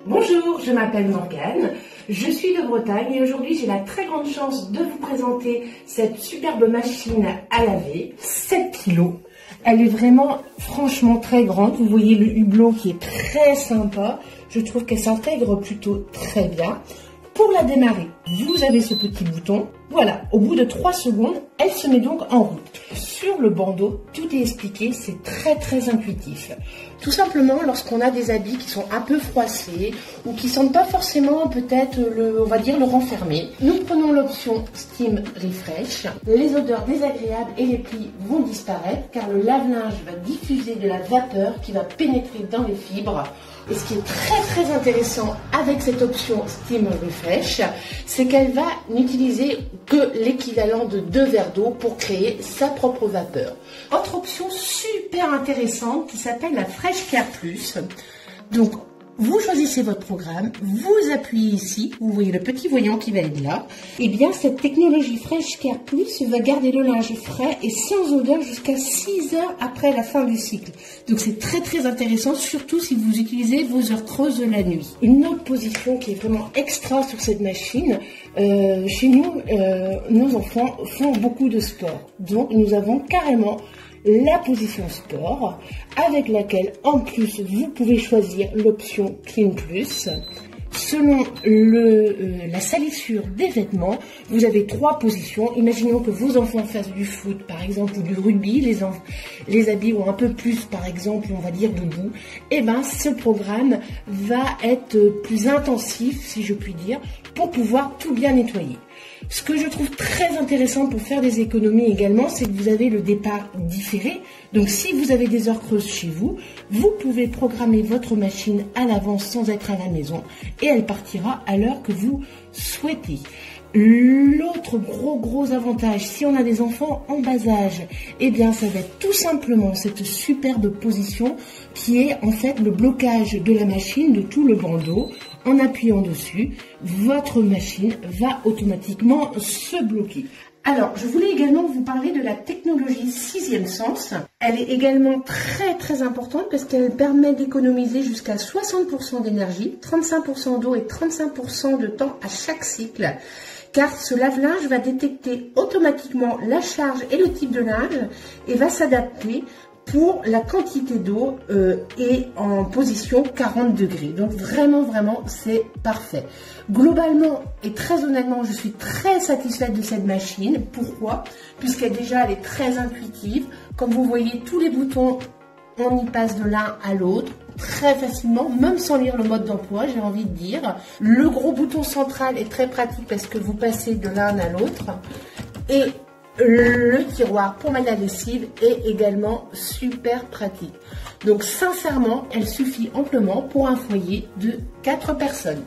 Bonjour, je m'appelle Morgane, je suis de Bretagne et aujourd'hui j'ai la très grande chance de vous présenter cette superbe machine à laver, 7 kg. Elle est vraiment franchement très grande, vous voyez le hublot qui est très sympa, je trouve qu'elle s'intègre plutôt très bien. Pour la démarrer, vous avez ce petit bouton. Voilà, au bout de 3 secondes, elle se met donc en route. Sur le bandeau, tout est expliqué, c'est très intuitif. Tout simplement, lorsqu'on a des habits qui sont un peu froissés ou qui ne sentent pas forcément peut-être on va dire le renfermer, nous prenons l'option Steam Refresh. Les odeurs désagréables et les plis vont disparaître car le lave-linge va diffuser de la vapeur qui va pénétrer dans les fibres. Et ce qui est très intéressant avec cette option Steam Refresh, c'est qu'elle va n'utiliser que l'équivalent de 2 verres d'eau pour créer sa propre vapeur. Autre option super intéressante qui s'appelle la Fresh Care Plus. Donc, vous choisissez votre programme, vous appuyez ici, vous voyez le petit voyant qui va être là. Et bien, cette technologie Fresh Care Plus va garder le linge frais et sans odeur jusqu'à 6 heures après la fin du cycle. Donc, c'est très intéressant, surtout si vous utilisez vos heures creuses de la nuit. Une autre position qui est vraiment extra sur cette machine, chez nous, nos enfants font beaucoup de sport. Donc, nous avons carrément la position sport avec laquelle en plus vous pouvez choisir l'option Clean Plus. Selon la salissure des vêtements, vous avez 3 positions. Imaginons que vos enfants fassent du foot par exemple ou du rugby, les habits ont un peu plus par exemple on va dire debout, et ben ce programme va être plus intensif si je puis dire pour pouvoir tout bien nettoyer. Ce que je trouve très intéressant pour faire des économies également, c'est que vous avez le départ différé. Donc si vous avez des heures creuses chez vous, vous pouvez programmer votre machine à l'avance sans être à la maison et elle partira à l'heure que vous souhaitez. L'autre gros avantage, si on a des enfants en bas âge, eh bien ça va être tout simplement cette superbe position qui est en fait le blocage de la machine, de tout le bandeau. En appuyant dessus, votre machine va automatiquement se bloquer. Alors, je voulais également vous parler de la technologie 6e sens. Elle est également très importante parce qu'elle permet d'économiser jusqu'à 60% d'énergie, 35% d'eau et 35% de temps à chaque cycle. Car ce lave-linge va détecter automatiquement la charge et le type de linge et va s'adapter pour la quantité d'eau et en position 40 degrés. Donc vraiment c'est parfait. Globalement et très honnêtement, je suis très satisfaite de cette machine. Pourquoi? Puisqu'elle elle est très intuitive. Comme vous voyez, tous les boutons, on y passe de l'un à l'autre très facilement, même sans lire le mode d'emploi, j'ai envie de dire. Le gros bouton central est très pratique parce que vous passez de l'un à l'autre. Et le tiroir pour mettre la lessive est également super pratique. Donc sincèrement, elle suffit amplement pour un foyer de 4 personnes.